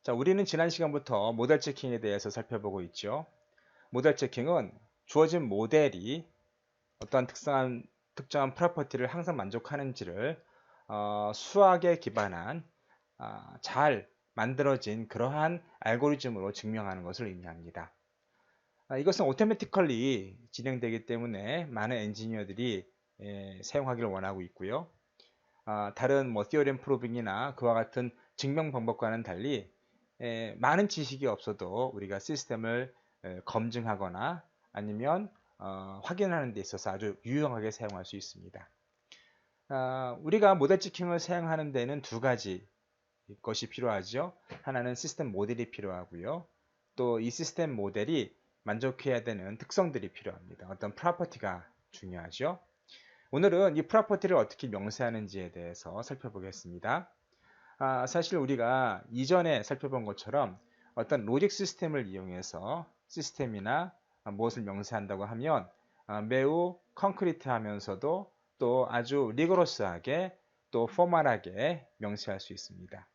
자, 우리는 지난 시간부터 모델 체킹에 대해서 살펴보고 있죠. 모델 체킹은 주어진 모델이 어떠한 특정한 프로퍼티를 항상 만족하는지를 수학에 기반한 잘 만들어진 그러한 알고리즘으로 증명하는 것을 의미합니다. 이것은 오토매티컬리 진행되기 때문에 많은 엔지니어들이 사용하기를 원하고 있고요. 다른 티어렘 프로빙이나 그와 같은 증명 방법과는 달리 많은 지식이 없어도 우리가 시스템을 검증하거나 아니면 확인하는 데 있어서 아주 유용하게 사용할 수 있습니다. 우리가 모델 체킹을 사용하는 데는 두 가지 것이 필요하죠. 하나는 시스템 모델이 필요하고요. 또 이 시스템 모델이 만족해야 되는 특성들이 필요합니다. 어떤 프로퍼티가 중요하죠. 오늘은 이 프로퍼티를 어떻게 명세하는지에 대해서 살펴보겠습니다. 사실 우리가 이전에 살펴본 것처럼 어떤 로직 시스템을 이용해서 시스템이나 무엇을 명세한다고 하면 매우 콘크리트하면서도 또 아주 리거러스하게 또 포멀하게 명세할 수 있습니다.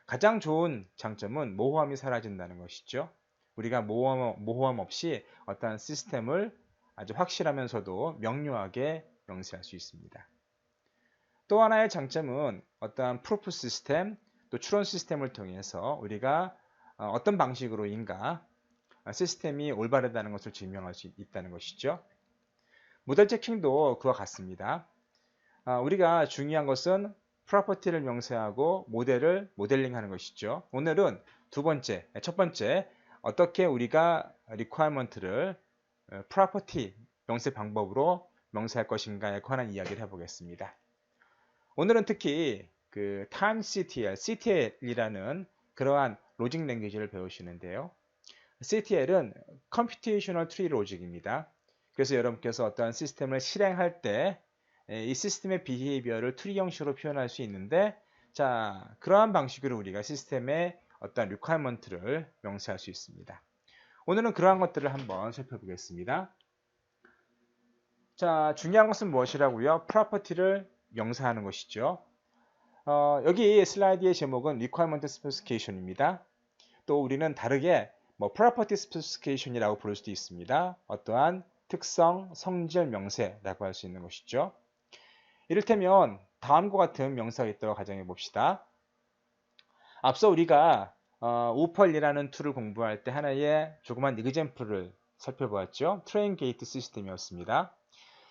가장 좋은 장점은 모호함이 사라진다는 것이죠. 우리가 모호함 없이 어떤 시스템을 아주 확실하면서도 명료하게 명세할 수 있습니다. 또 하나의 장점은 어떠한 프루프 시스템, 또 추론 시스템을 통해서 우리가 어떤 방식으로인가 시스템이 올바르다는 것을 증명할 수 있다는 것이죠. 모델 체킹도 그와 같습니다. 우리가 중요한 것은 프로퍼티를 명세하고 모델을 모델링하는 것이죠. 오늘은 첫 번째, 어떻게 우리가 requirement를 프로퍼티 명세 방법으로 명세할 것인가에 관한 이야기를 해보겠습니다. 오늘은 특히 그 timectl, ctl이라는 그러한 로직 랭귀지를 배우시는데요. ctl은 computational tree logic입니다. 그래서 여러분께서 어떤 시스템을 실행할 때 이 시스템의 비헤이비어를 트리 형식으로 표현할 수 있는데, 자, 그러한 방식으로 우리가 시스템의 어떤 requirement를 명세할 수 있습니다. 오늘은 그러한 것들을 한번 살펴보겠습니다. 자, 중요한 것은 무엇이라고요? 프로퍼티를 명사하는 것이죠. 여기 슬라이드의 제목은 requirement specification입니다. 또 우리는 다르게 property specification이라고 부를 수도 있습니다. 어떠한 특성, 성질 명세라고 할 수 있는 것이죠. 이를테면 다음과 같은 명사가 있다고 가정해 봅시다. 앞서 우리가 오펄이라는 툴을 공부할 때 하나의 조그만 example를 살펴보았죠. 트레인 게이트 시스템이었습니다.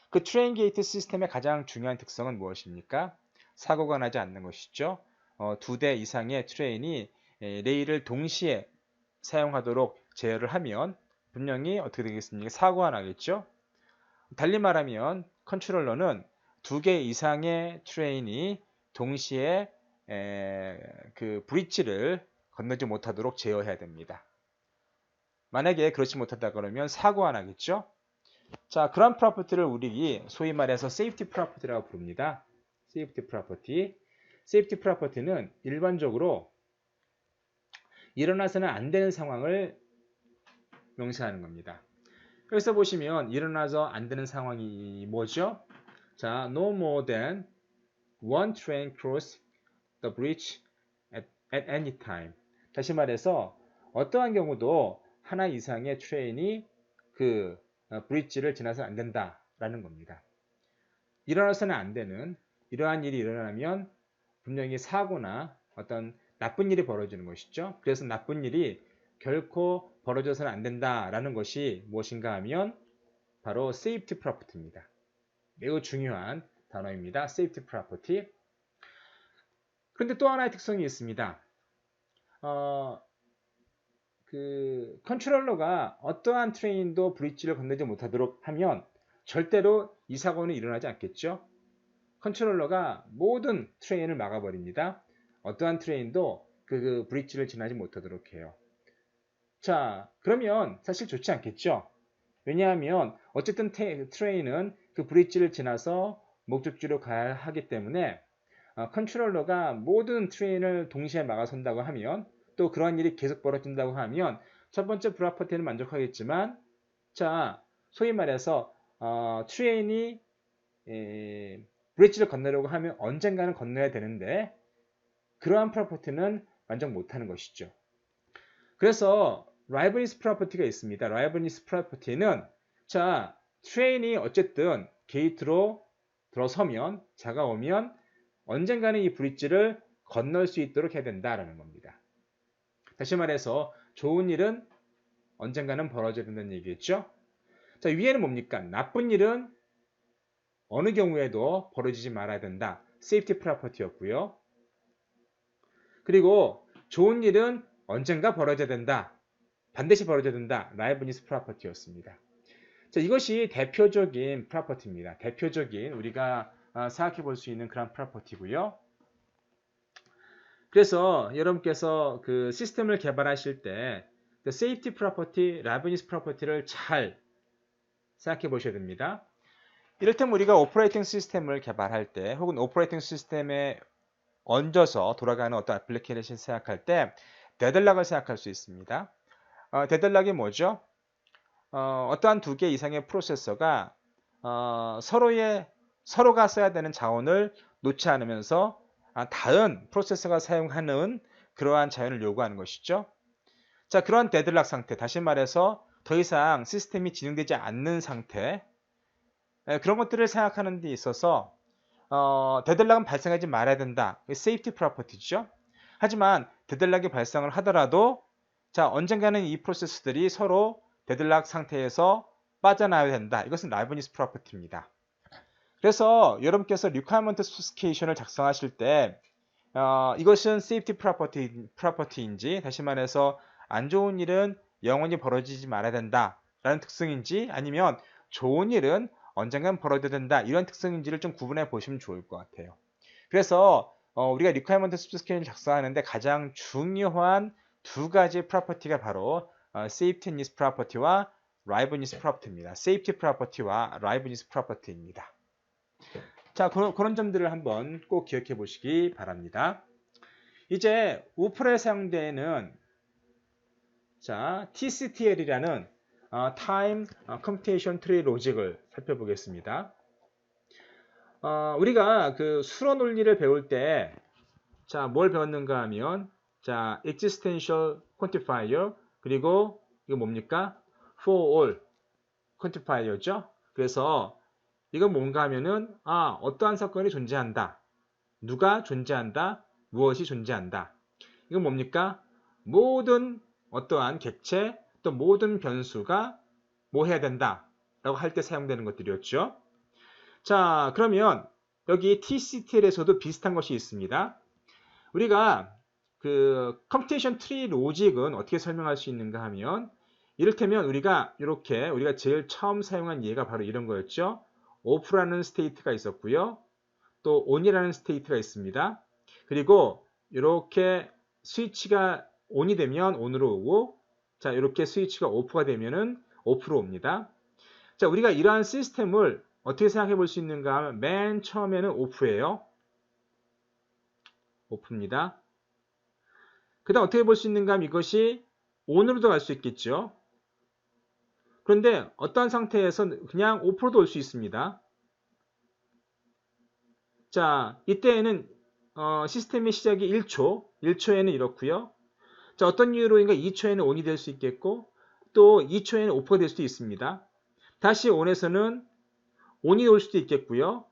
그 트레인 게이트 시스템의 가장 중요한 특성은 무엇입니까? 사고가 나지 않는 것이죠. 2대 이상의 트레인이 레일을 동시에 사용하도록 제어를 하면 분명히 어떻게 되겠습니까? 사고가 나겠죠. 달리 말하면 컨트롤러는 2개 이상의 트레인이 동시에 그 브릿지를 건너지 못하도록 제어해야 됩니다. 만약에 그렇지 못하다 그러면 사고가 나겠죠. 자, 그런 프로퍼티를 우리 소위 말해서 세이프티 프로퍼티라고 부릅니다. 세이프티 프로퍼티. 세이프티 프로퍼티는 일반적으로 일어나서는 안 되는 상황을 명시하는 겁니다. 여기서 보시면 일어나서 안 되는 상황이 뭐죠? 자, no more than one train cross the bridge at any time. 다시 말해서 어떠한 경우도 하나 이상의 트레인이 그 브릿지를 지나서 안 된다라는 겁니다. 일어나서는 안 되는 이러한 일이 일어나면 분명히 사고나 어떤 나쁜 일이 벌어지는 것이죠. 그래서 나쁜 일이 결코 벌어져서는 안 된다라는 것이 무엇인가 하면 바로 safety property입니다. 매우 중요한 단어입니다. safety property. 그런데 또 하나의 특성이 있습니다. 그 컨트롤러가 어떠한 트레인도 브릿지를 건너지 못하도록 하면 절대로 이 사고는 일어나지 않겠죠. 컨트롤러가 모든 트레인을 막아버립니다. 어떠한 트레인도 그 브릿지를 지나지 못하도록 해요. 자, 그러면 사실 좋지 않겠죠. 왜냐하면 어쨌든 트레인은 그 브릿지를 지나서 목적지로 가야 하기 때문에 컨트롤러가 모든 트레인을 동시에 막아선다고 하면 또 그러한 일이 계속 벌어진다고 하면 첫 번째 프로퍼티는 만족하겠지만, 자, 소위 말해서 트레인이 브릿지를 건너려고 하면 언젠가는 건너야 되는데 그러한 프로퍼티는 만족 못하는 것이죠. 그래서 라이브니스 프로퍼티가 있습니다. 라이브니스 프로퍼티는 자, 트레인이 어쨌든 게이트로 들어서면 자가 오면 언젠가는 이 브릿지를 건널 수 있도록 해야 된다라는 겁니다. 다시 말해서 좋은 일은 언젠가는 벌어져야 된다는 얘기겠죠. 자, 위에는 뭡니까? 나쁜 일은 어느 경우에도 벌어지지 말아야 된다. 세이프티 프로퍼티였고요. 그리고 좋은 일은 언젠가 벌어져야 된다. 반드시 벌어져야 된다. 라이브니스 프로퍼티였습니다. 자, 이것이 대표적인 프로퍼티입니다. 대표적인 우리가 생각해 볼 수 있는 그런 프로퍼티고요. 그래서 여러분께서 그 시스템을 개발하실 때 세이프티 프로퍼티, 라이브니스 프로퍼티를 잘 생각해 보셔야 됩니다. 이를테면 우리가 오퍼레이팅 시스템을 개발할 때 혹은 오퍼레이팅 시스템에 얹어서 돌아가는 어떤 애플리케이션을 생각할 때 데들락을 생각할 수 있습니다. 데들락이 뭐죠? 어떠한 두 개 이상의 프로세서가 서로가 써야 되는 자원을 놓지 않으면서 다른 프로세서가 사용하는 그러한 자원을 요구하는 것이죠. 자, 그러한 데들락 상태, 다시 말해서 더 이상 시스템이 진행되지 않는 상태, 그런 것들을 생각하는 데 있어서 데들락은 발생하지 말아야 된다. 세이프티 프로퍼티죠. 하지만 데들락이 발생을 하더라도 자, 언젠가는 이 프로세스들이 서로 데들락 상태에서 빠져나와야 된다. 이것은 라이브니스 프로퍼티입니다. 그래서 여러분께서 리퀘어먼트 스페시피케이션을 작성하실 때 이것은 세이프티 프로퍼티인지 다시 말해서 안 좋은 일은 영원히 벌어지지 말아야 된다 라는 특성인지 아니면 좋은 일은 언젠간 벌어져야 된다 이런 특성인지를 좀 구분해 보시면 좋을 것 같아요. 그래서 우리가 리퀘어먼트 스페시피케이션을 작성하는데 가장 중요한 두 가지 프로퍼티가 바로 세이프티니스 프로퍼티와 라이브니스 프로퍼티입니다. 세이프티 프로퍼티와 라이브니스 프로퍼티입니다. 자, 그런 점들을 한번 꼭 기억해 보시기 바랍니다. 이제 우플에 사용되는 자, TCTL이라는 Time Computation Tree Logic을 살펴보겠습니다. 우리가 그 수로 논리를 배울 때 자, 뭘 배웠는가 하면 자, Existential Quantifier 그리고 이거 뭡니까? For All Quantifier죠. 그래서 이건 뭔가 하면은 어떠한 사건이 존재한다. 누가 존재한다. 무엇이 존재한다. 이건 뭡니까? 모든 어떠한 객체 또 모든 변수가 뭐 해야 된다. 라고 할 때 사용되는 것들이었죠. 자, 그러면 여기 TCTL에서도 비슷한 것이 있습니다. 우리가 그 컴퓨테이션 트리 로직은 어떻게 설명할 수 있는가 하면 이를테면 우리가 제일 처음 사용한 예가 바로 이런 거였죠. off라는 스테이트가 있었고요. 또 on이라는 스테이트가 있습니다. 그리고 이렇게 스위치가 on이 되면 on으로 오고 자, 이렇게 스위치가 off가 되면은 off로 옵니다. 자, 우리가 이러한 시스템을 어떻게 생각해 볼 수 있는가 하면 맨 처음에는 off예요. off입니다. 그 다음 어떻게 볼 수 있는가 하면 이것이 on으로도 갈 수 있겠죠. 그런데 어떠한 상태에서 그냥 off로도 올 수 있습니다. 자, 이때에는 시스템의 시작이 1초, 1초에는 이렇고요. 자, 어떤 이유로인가 2초에는 on이 될 수 있겠고 또 2초에는 off가 될 수도 있습니다. 다시 on에서는 on이 올 수도 있겠고요.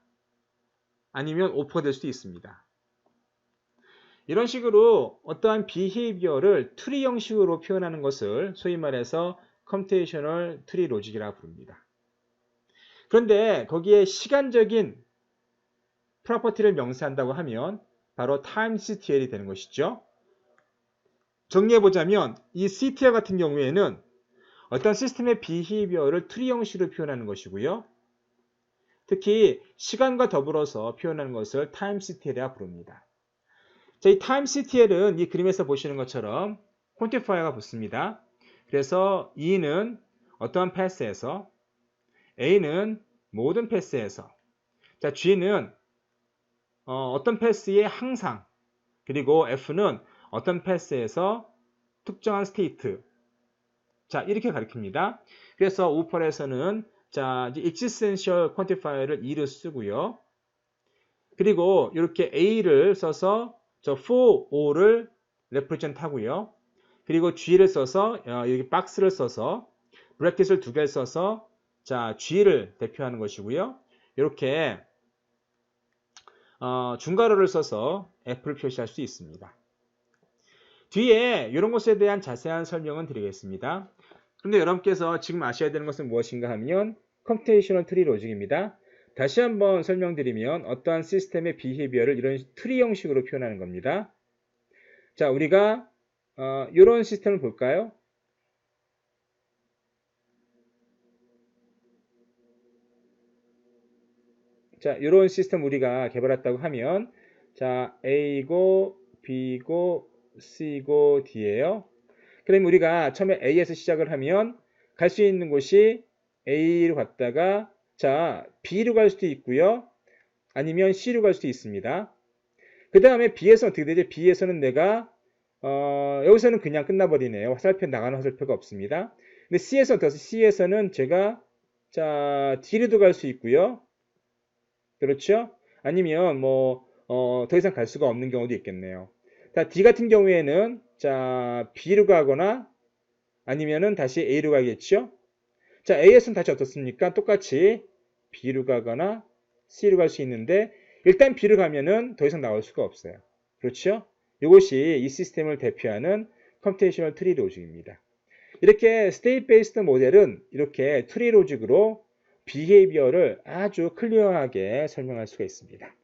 아니면 off가 될 수도 있습니다. 이런 식으로 어떠한 비헤이비어를 트리 형식으로 표현하는 것을 소위 말해서 컴퓨테이셔널 트리 로직이라고 부릅니다. 그런데 거기에 시간적인 프로퍼티를 명시한다고 하면 바로 TimeCTL이 되는 것이죠. 정리해보자면 이 CTL 같은 경우에는 어떤 시스템의 비헤이비어를 트리 형식으로 표현하는 것이고요. 특히 시간과 더불어서 표현하는 것을 TimeCTL이라고 부릅니다. 자, 이 TimeCTL은 이 그림에서 보시는 것처럼 퀀티파이어가 붙습니다. 그래서 E는 어떠한 패스에서 A는 모든 패스에서 자, G는 어떤 패스에 항상 그리고 F는 어떤 패스에서 특정한 스테이트 자, 이렇게 가리킵니다. 그래서 우펄에서는 자, 이제 existential quantifier를 E를 쓰고요. 그리고 이렇게 A를 써서 저 for O를 represent 하고요. 그리고 G를 써서 여기 박스를 써서 브래킷을 두 개를 써서 자 G를 대표하는 것이고요. 이렇게 중괄호를 써서 F를 표시할 수 있습니다. 뒤에 이런 것에 대한 자세한 설명은 드리겠습니다. 그런데 여러분께서 지금 아셔야 되는 것은 무엇인가 하면 컴퓨테이셔널 트리 로직입니다. 다시 한번 설명드리면 어떠한 시스템의 비헤비어를 이런 트리 형식으로 표현하는 겁니다. 자, 우리가 이런 시스템을 볼까요? 자, 이런 시스템 우리가 개발했다고 하면 자, A고 B고 C고 D예요. 그럼 우리가 처음에 A에서 시작을 하면 갈 수 있는 곳이 A로 갔다가 자, B로 갈 수도 있고요. 아니면 C로 갈 수도 있습니다. 그 다음에 B에서는 어떻게 되죠? B에서는 내가 여기서는 그냥 끝나버리네요. 화살표 나가는 화살표가 없습니다. 근데 C에서 어떻게 C에서는 제가 자, D로도 갈 수 있고요. 그렇죠? 아니면 더 이상 갈 수가 없는 경우도 있겠네요. 자, D 같은 경우에는 자, B로 가거나 아니면은 다시 A로 가겠죠? 자, A에서는 다시 어떻습니까? 똑같이 B로 가거나 C로 갈 수 있는데 일단 B로 가면은 더 이상 나올 수가 없어요. 그렇죠? 이것이 이 시스템을 대표하는 컴퓨테이셔널 트리 로직입니다. 이렇게 스테이트 베이스드 모델은 이렇게 트리 로직으로 비헤이비어를 아주 클리어하게 설명할 수가 있습니다.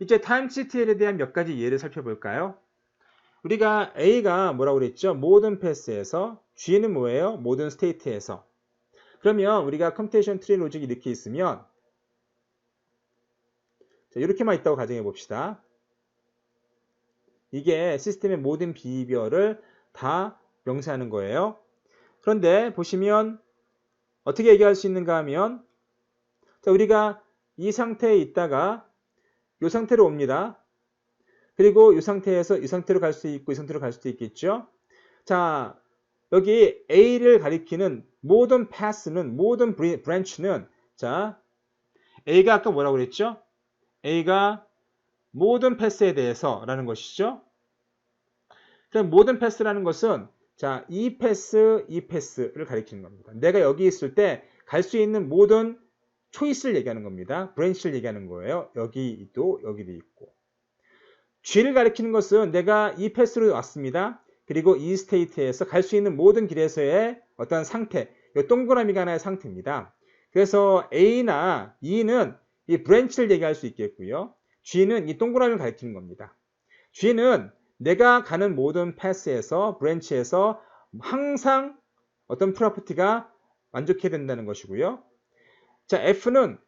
이제 TimesTL에 대한 몇 가지 예를 살펴볼까요? 우리가 A가 뭐라고 그랬죠? 모든 패스에서 G는 뭐예요? 모든 스테이트에서. 그러면 우리가 컴퓨테이션 트리 로직이 이렇게 있으면 자, 이렇게만 있다고 가정해 봅시다. 이게 시스템의 모든 비헤이비어를 다 명시하는 거예요. 그런데 보시면 어떻게 얘기할 수 있는가 하면 자, 우리가 이 상태에 있다가 이 상태로 옵니다. 그리고 이 상태에서 이 상태로 갈 수 있고 이 상태로 갈 수도 있겠죠. 자, 여기 A를 가리키는 모든 패스는 모든 브랜치는 자, A가 아까 뭐라고 그랬죠? A가 모든 패스에 대해서 라는 것이죠. 그럼 모든 패스라는 것은 자, 이 패스를 가리키는 겁니다. 내가 여기 있을 때 갈 수 있는 모든 초이스를 얘기하는 겁니다. 브랜치를 얘기하는 거예요. 여기도 여기도 있고. G를 가리키는 것은 내가 이 패스로 왔습니다. 그리고 이 스테이트에서 갈 수 있는 모든 길에서의 어떤 상태, 이 동그라미가 하나의 상태입니다. 그래서 A나 E는 이 브랜치를 얘기할 수 있겠고요. G는 이 동그라미를 가리키는 겁니다. G는 내가 가는 모든 패스에서, 브랜치에서 항상 어떤 프로퍼티가 만족해야 된다는 것이고요. 자, F는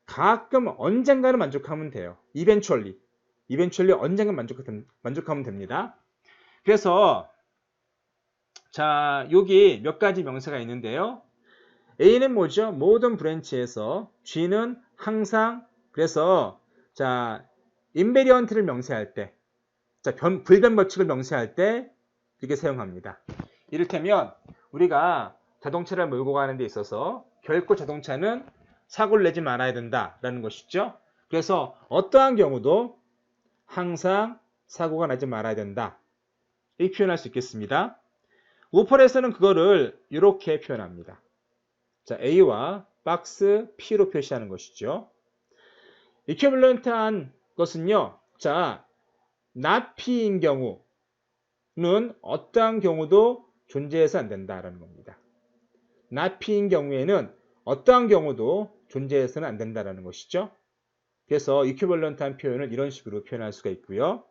가끔 언젠가는 만족하면 돼요. eventually 언젠가 만족하면 됩니다. 그래서 자, 여기 몇 가지 명사가 있는데요. A는 뭐죠? 모든 브랜치에서, G는 항상, 그래서 자, 인베리언트를 명시할 때, 자, 불변 법칙을 명시할 때 이렇게 사용합니다. 이를테면 우리가 자동차를 몰고 가는 데 있어서 결코 자동차는 사고를 내지 말아야 된다라는 것이죠. 그래서 어떠한 경우도 항상 사고가 나지 말아야 된다. 이렇게 표현할 수 있겠습니다. 우펄에서는 그거를 이렇게 표현합니다. 자, A와 박스 P로 표시하는 것이죠. 이퀴벌런트한 것은요. 자, not P인 경우는 어떠한 경우도 존재해서 안 된다라는 겁니다. not P인 경우에는 어떠한 경우도 존재해서는 안 된다라는 것이죠. 그래서 이퀴벌런트한 표현을 이런 식으로 표현할 수가 있고요.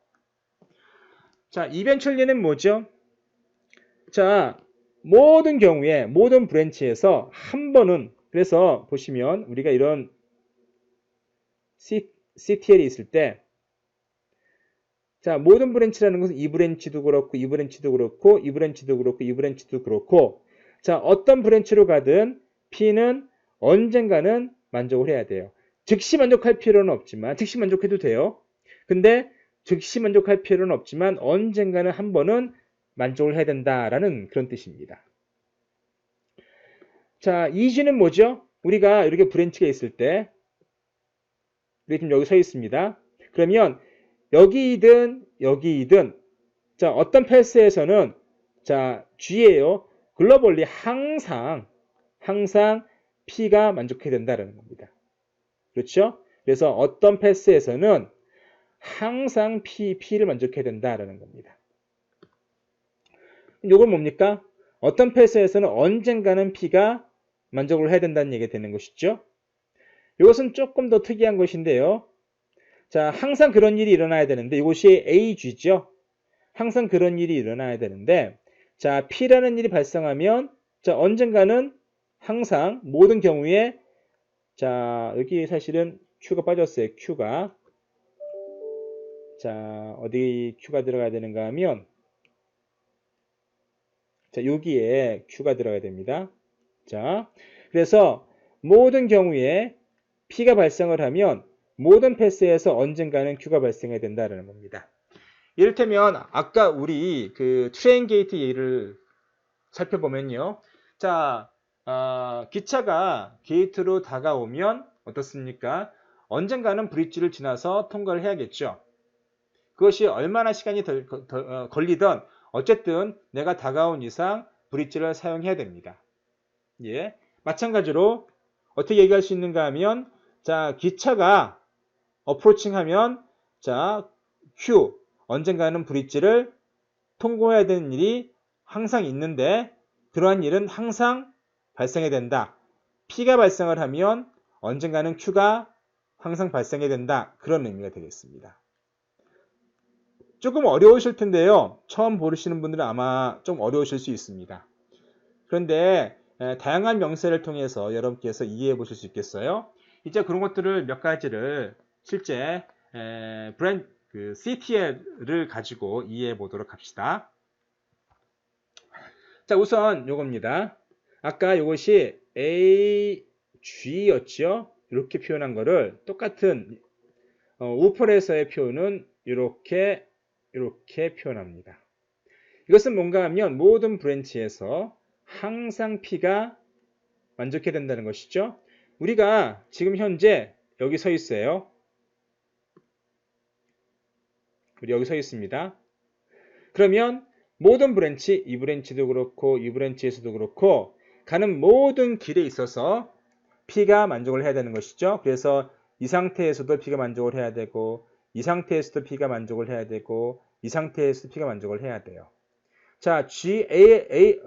자, eventually는 뭐죠? 자, 모든 경우에 모든 브랜치에서 한 번은 그래서 보시면 우리가 이런 CTL이 있을 때 자, 모든 브랜치라는 것은 이 브랜치도 그렇고 이 브랜치도 그렇고 이 브랜치도 그렇고 이 브랜치도 그렇고 자, 어떤 브랜치로 가든 P는 언젠가는 만족을 해야 돼요. 즉시 만족할 필요는 없지만 즉시 만족해도 돼요. 근데 즉시 만족할 필요는 없지만 언젠가는 한 번은 만족을 해야 된다라는 그런 뜻입니다. 자, 이지는 뭐죠? 우리가 이렇게 브랜치가 있을 때 우리 지금 여기 서 있습니다. 그러면 여기이든 여기이든 자, 어떤 패스에서는 자, G예요. 글로벌리 항상 P가 만족해야 된다는 겁니다. 그렇죠? 그래서 어떤 패스에서는 항상 P를 만족해야 된다라는 겁니다. 이건 뭡니까? 어떤 패스에서는 언젠가는 P가 만족을 해야 된다는 얘기가 되는 것이죠. 이것은 조금 더 특이한 것인데요. 자, 항상 그런 일이 일어나야 되는데 이것이 AG죠. 항상 그런 일이 일어나야 되는데 자, P라는 일이 발생하면 자, 언젠가는 항상 모든 경우에 자, 여기 사실은 Q가 빠졌어요. Q가 자, 어디 Q가 들어가야 되는가 하면 자, 여기에 Q가 들어가야 됩니다. 자, 그래서 모든 경우에 P가 발생을 하면 모든 패스에서 언젠가는 Q가 발생해야 된다는 겁니다. 이를테면 아까 우리 그 트레인 게이트 예를 살펴보면요. 자, 기차가 게이트로 다가오면 어떻습니까? 언젠가는 브릿지를 지나서 통과를 해야겠죠. 그것이 얼마나 시간이 걸리든 어쨌든 내가 다가온 이상 브릿지를 사용해야 됩니다. 예. 마찬가지로 어떻게 얘기할 수 있는가 하면 자, 기차가 어프로칭 하면 자, Q 언젠가는 브릿지를 통과해야 되는 일이 항상 있는데 그러한 일은 항상 발생해야 된다. P가 발생을 하면 언젠가는 Q가 항상 발생해야 된다. 그런 의미가 되겠습니다. 조금 어려우실 텐데요. 처음 보시는 분들은 아마 좀 어려우실 수 있습니다. 그런데 다양한 명세를 통해서 여러분께서 이해해 보실 수 있겠어요? 이제 그런 것들을 몇 가지를 실제 CTL을 가지고 이해해 보도록 합시다. 자, 우선 요겁니다. 아까 요것이 AG였죠? 이렇게 표현한 거를 똑같은 우펄에서의 표현은 이렇게 표현합니다. 이것은 뭔가 하면 모든 브랜치에서 항상 P가 만족해야 된다는 것이죠. 우리가 지금 현재 여기 서 있어요. 우리 여기 서 있습니다. 그러면 모든 브랜치, 이 브랜치도 그렇고 이 브랜치에서도 그렇고 가는 모든 길에 있어서 P가 만족을 해야 되는 것이죠. 그래서 이 상태에서도 P가 만족을 해야 되고 이 상태에서도 P가 만족을 해야 되고 이 상태에서도 P가 만족을 해야 돼요. 자,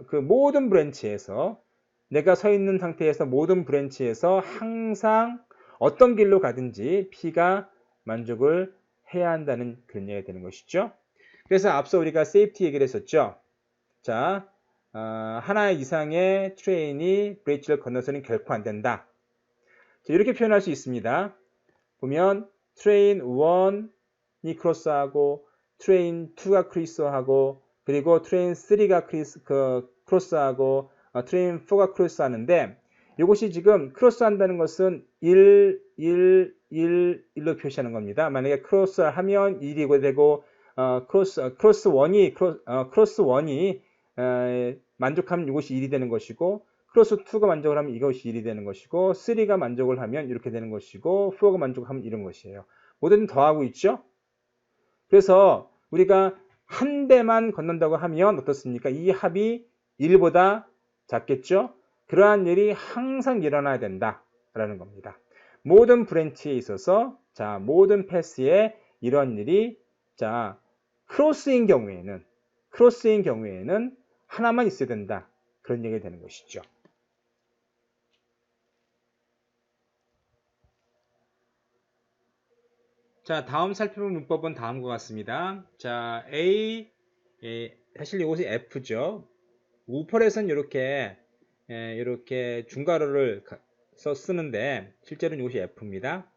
그 모든 브랜치에서 내가 서 있는 상태에서 모든 브랜치에서 항상 어떤 길로 가든지 P가 만족을 해야 한다는 그런 얘기가 되는 것이죠. 그래서 앞서 우리가 세이프티 얘기를 했었죠. 자, 하나 이상의 트레인이 브릿지를 건너서는 결코 안 된다. 자, 이렇게 표현할 수 있습니다. 보면 트레인 1이 크로스하고 트레인 2가 크로스하고 그리고 트레인 3가 크로스하고 트레인 4가 크로스하는데 이것이 지금 크로스한다는 것은 1, 1로 표시하는 겁니다. 만약에 크로스하면 1이 되고 크로스 1이 만족하면 이것이 1이 되는 것이고 크로스 2가 만족을 하면 이것이 1이 되는 것이고 3가 만족을 하면 이렇게 되는 것이고 4가 만족하면 이런 것이에요. 모든 더하고 있죠? 그래서 우리가 한 대만 건넌다고 하면 어떻습니까? 이 합이 1보다 작겠죠? 그러한 일이 항상 일어나야 된다라는 겁니다. 모든 브랜치에 있어서 자, 모든 패스에 이런 일이 자, 크로스인 경우에는 하나만 있어야 된다. 그런 얘기가 되는 것이죠. 자, 다음 살펴볼 문법은 다음과 같습니다. 자, 사실 이것이 F죠. 우펄에서는 이렇게 중괄호를 쓰는데 실제로는 이것이 F입니다.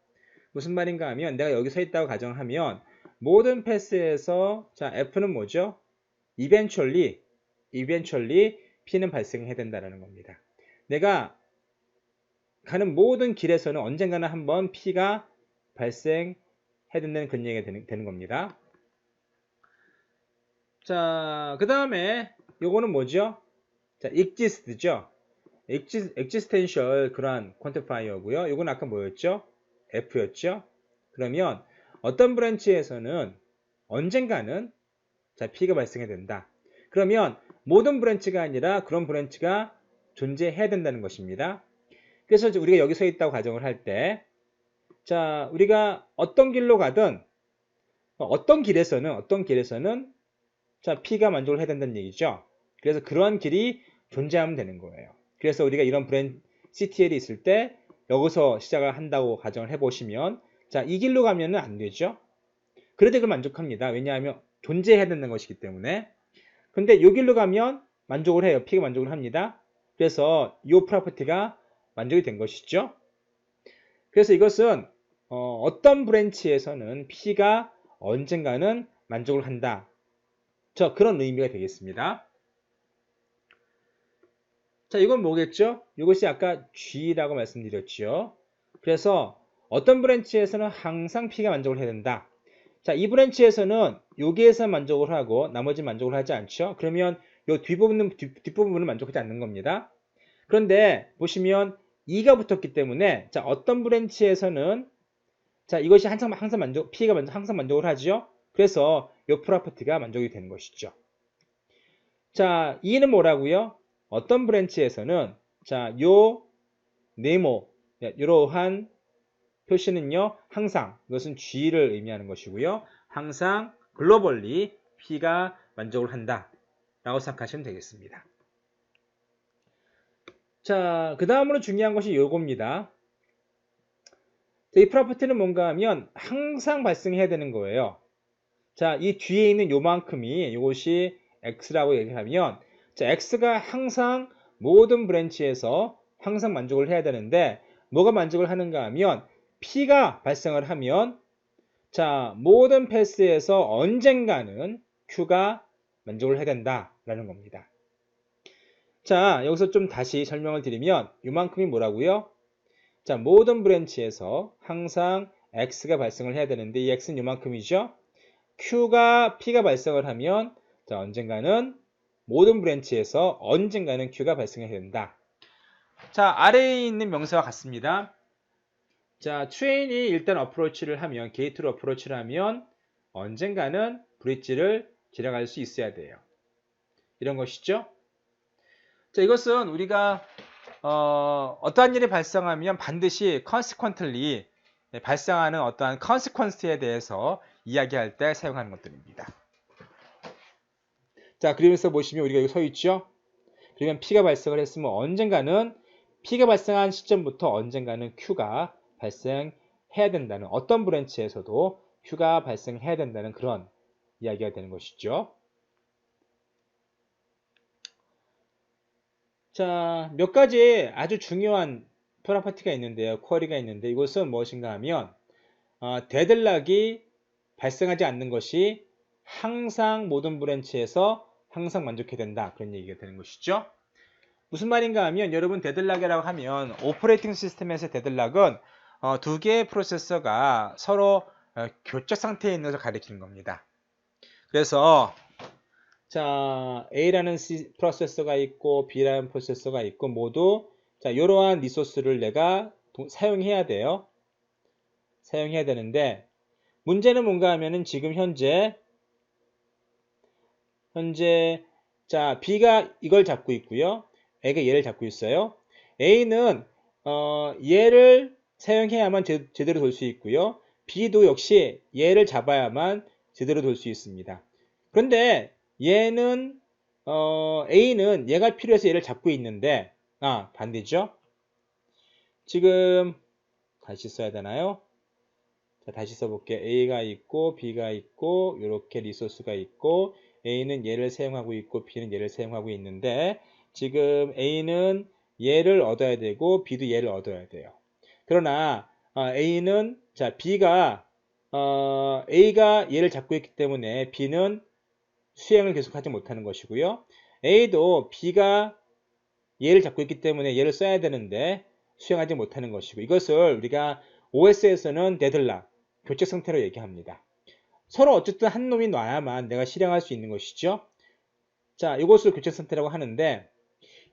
무슨 말인가 하면 내가 여기 서 있다고 가정하면 모든 패스에서 자, F는 뭐죠? eventually P는 발생해야 된다는 겁니다. 내가 가는 모든 길에서는 언젠가는 한번 P가 발생해야 된다는 그런 얘기가 되는 겁니다. 자, 그 다음에 요거는 뭐죠? 자, exist죠. existential 그러한 quantifier고요. 요건 아까 뭐였죠? F였죠. 그러면 어떤 브랜치에서는 언젠가는 자, P가 발생해야 된다. 그러면 모든 브랜치가 아니라 그런 브랜치가 존재해야 된다는 것입니다. 그래서 우리가 여기 서 있다고 가정을 할 때, 자, 우리가 어떤 길로 가든 어떤 길에서는 자, P가 만족을 해야 된다는 얘기죠. 그래서 그러한 길이 존재하면 되는 거예요. 그래서 우리가 이런 CTL이 있을 때 여기서 시작을 한다고 가정을 해보시면, 자, 이 길로 가면은 안 되죠. 그래도 그걸 만족합니다. 왜냐하면 존재해야 되는 것이기 때문에. 근데 이 길로 가면 만족을 해요. P가 만족을 합니다. 그래서 이 프로퍼티가 만족이 된 것이죠. 그래서 이것은 어떤 브랜치에서는 P가 언젠가는 만족을 한다. 그런 의미가 되겠습니다. 자, 이건 뭐겠죠? 이것이 아까 G라고 말씀드렸죠. 그래서 어떤 브랜치에서는 항상 P가 만족을 해야 된다. 자, 이 브랜치에서는 여기에서 만족을 하고 나머지 만족을 하지 않죠. 그러면 이 뒷부분은 만족하지 않는 겁니다. 그런데 보시면 2가 붙었기 때문에, 자, 어떤 브랜치에서는, 자, 이것이 항상 P가 항상 만족을 하죠. 그래서 이 프로퍼티가 만족이 되는 것이죠. 자, 2는 뭐라고요? 어떤 브랜치에서는, 자, 요 네모, 이러한 표시는요, 항상, 이것은 G를 의미하는 것이고요. 항상 글로벌리 P가 만족을 한다 라고 생각하시면 되겠습니다. 자, 그 다음으로 중요한 것이 요겁니다. 이 프로퍼티는 뭔가 하면 항상 발생해야 되는 거예요. 자, 이 뒤에 있는 요만큼이 이것이 X라고 얘기하면, 자, X가 항상 모든 브랜치에서 항상 만족을 해야 되는데, 뭐가 만족을 하는가 하면 P가 발생을 하면, 자, 모든 패스에서 언젠가는 Q가 만족을 해야 된다라는 겁니다. 자, 여기서 좀 다시 설명을 드리면 이만큼이 뭐라고요? 자, 모든 브랜치에서 항상 X가 발생을 해야 되는데 이 X는 이만큼이죠. P가 발생을 하면, 자, 언젠가는 모든 브랜치에서 언젠가는 Q가 발생해야 된다. 자, 아래에 있는 명사와 같습니다. 자, 트레인이 일단 어프로치를 하면, 게이트로 어프로치를 하면 언젠가는 브릿지를 지나갈 수 있어야 돼요. 이런 것이죠. 자, 이것은 우리가 어떠한 일이 발생하면 반드시 consequently 발생하는 어떠한 consequence에 대해서 이야기할 때 사용하는 것들입니다. 자, 그러면서 보시면 우리가 여기 서 있죠. 그러면 P가 발생을 했으면 언젠가는 P가 발생한 시점부터 언젠가는 Q가 발생해야 된다는, 어떤 브랜치에서도 Q가 발생해야 된다는 그런 이야기가 되는 것이죠. 자, 몇 가지 아주 중요한 프로퍼티가 있는데요. 쿼리가 있는데 이것은 무엇인가 하면 데들락이 발생하지 않는 것이 항상 모든 브랜치에서 항상 만족해야 된다. 그런 얘기가 되는 것이죠. 무슨 말인가 하면, 여러분 데들락이라고 하면 오퍼레이팅 시스템에서 데들락은 두 개의 프로세서가 서로 교착 상태에 있는 것을 가리키는 겁니다. 그래서 자, A라는 프로세서가 있고 B라는 프로세서가 있고 모두, 자, 이러한 리소스를 내가 사용해야 돼요. 사용해야 되는데 문제는 뭔가 하면은 지금 현재 자, B가 이걸 잡고 있고요. A가 얘를 잡고 있어요. A는 얘를 사용해야만 제대로 돌 수 있고요. B도 역시 얘를 잡아야만 제대로 돌 수 있습니다. 그런데 얘는 A는 얘가 필요해서 얘를 잡고 있는데, 반대죠. 지금 다시 써야 되나요? 자, 다시 써볼게요. A가 있고 B가 있고 이렇게 리소스가 있고 A는 얘를 사용하고 있고 B는 얘를 사용하고 있는데, 지금 A는 얘를 얻어야 되고 B도 얘를 얻어야 돼요. 그러나 A는, 자, B가 A가 얘를 잡고 있기 때문에 B는 수행을 계속하지 못하는 것이고요. A도 B가 얘를 잡고 있기 때문에 얘를 써야 되는데 수행하지 못하는 것이고, 이것을 우리가 OS에서는 데들락, 교착 상태로 얘기합니다. 서로 어쨌든 한 놈이 놔야만 내가 실행할 수 있는 것이죠. 자, 이것을 교착 상태라고 하는데,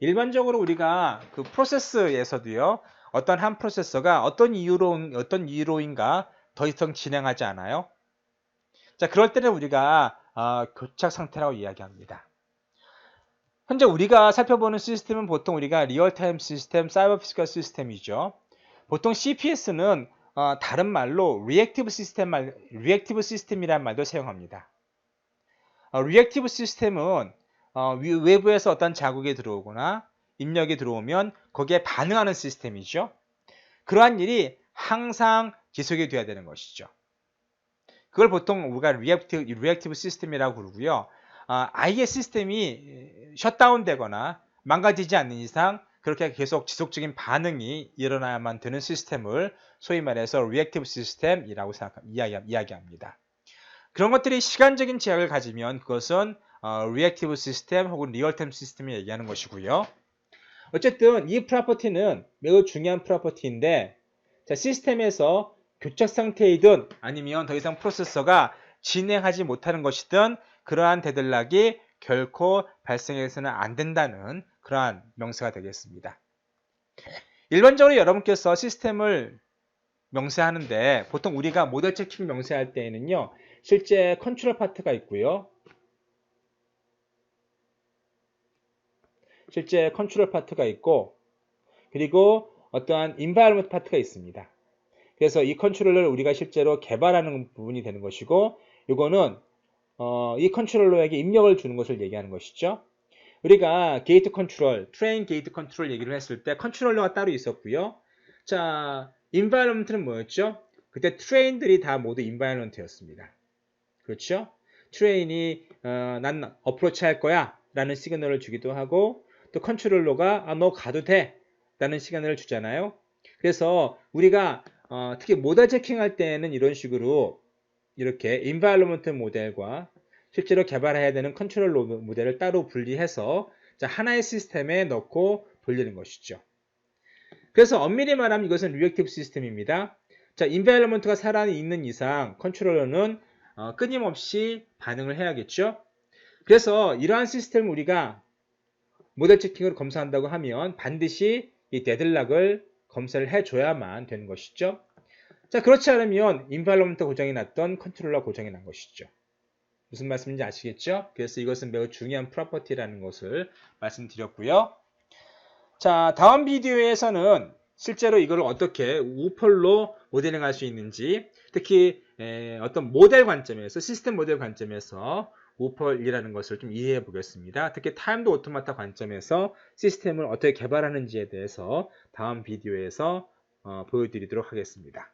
일반적으로 우리가 그 프로세스에서도요, 어떤 한 프로세서가 어떤 이유로인가 더 이상 진행하지 않아요. 자, 그럴 때는 우리가 교착 상태라고 이야기합니다. 현재 우리가 살펴보는 시스템은 보통 우리가 리얼타임 시스템, 사이버 피지컬 시스템이죠. 보통 CPS는 다른 말로 리액티브 시스템이라는 말도 사용합니다. 리액티브 시스템은 외부에서 어떤 자극이 들어오거나 입력이 들어오면 거기에 반응하는 시스템이죠. 그러한 일이 항상 지속이 돼야 되는 것이죠. 그걸 보통 우리가 리액티브 시스템이라고 부르고요. 아예 시스템이 셧다운 되거나 망가지지 않는 이상 그렇게 계속 지속적인 반응이 일어나야만 되는 시스템을 소위 말해서 리액티브 시스템이라고 이야기합니다. 그런 것들이 시간적인 제약을 가지면 그것은 리액티브 시스템 혹은 리얼타임 시스템을 얘기하는 것이고요. 어쨌든 이 프로퍼티는 매우 중요한 프로퍼티인데 자, 시스템에서 교착 상태이든 아니면 더 이상 프로세서가 진행하지 못하는 것이든 그러한 데들락이 결코 발생해서는 안 된다는 그러한 명세가 되겠습니다. 일반적으로 여러분께서 시스템을 명세하는데 보통 우리가 모델 체킹 명세할 때에는요. 실제 컨트롤 파트가 있고요. 실제 컨트롤 파트가 있고 그리고 어떠한 인바이러먼트 파트가 있습니다. 그래서 이 컨트롤러를 우리가 실제로 개발하는 부분이 되는 것이고 이거는 이 컨트롤러에게 입력을 주는 것을 얘기하는 것이죠. 우리가 게이트 컨트롤, 트레인 게이트 컨트롤 얘기를 했을 때 컨트롤러가 따로 있었고요. 자, 인바이러먼트는 뭐였죠? 그때 트레인들이 다 모두 인바이러먼트였습니다. 그렇죠? 트레인이 난 어프로치 할 거야 라는 시그널을 주기도 하고 또 컨트롤러가 너 가도 돼 라는 시그널을 주잖아요. 그래서 우리가 특히 모델 체킹할 때는 이런 식으로 이렇게 인바이러먼트 모델과 실제로 개발해야 되는 컨트롤 모델을 따로 분리해서 하나의 시스템에 넣고 돌리는 것이죠. 그래서 엄밀히 말하면 이것은 리액티브 시스템입니다. 자, 인바이러먼트가 살아있는 이상 컨트롤러는 끊임없이 반응을 해야겠죠. 그래서 이러한 시스템을 우리가 모델 체킹으로 검사한다고 하면 반드시 이 데드락을 검사를 해줘야만 되는 것이죠. 자, 그렇지 않으면 인바이러먼트 고장이 났던 컨트롤러 고장이 난 것이죠. 무슨 말씀인지 아시겠죠? 그래서 이것은 매우 중요한 프로퍼티라는 것을 말씀드렸고요. 자, 다음 비디오에서는 실제로 이걸 어떻게 우펄로 모델링 할 수 있는지 특히 어떤 모델 관점에서 시스템 모델 관점에서 우펄이라는 것을 좀 이해해 보겠습니다. 특히 타임드 오토마타 관점에서 시스템을 어떻게 개발하는지에 대해서 다음 비디오에서 보여드리도록 하겠습니다.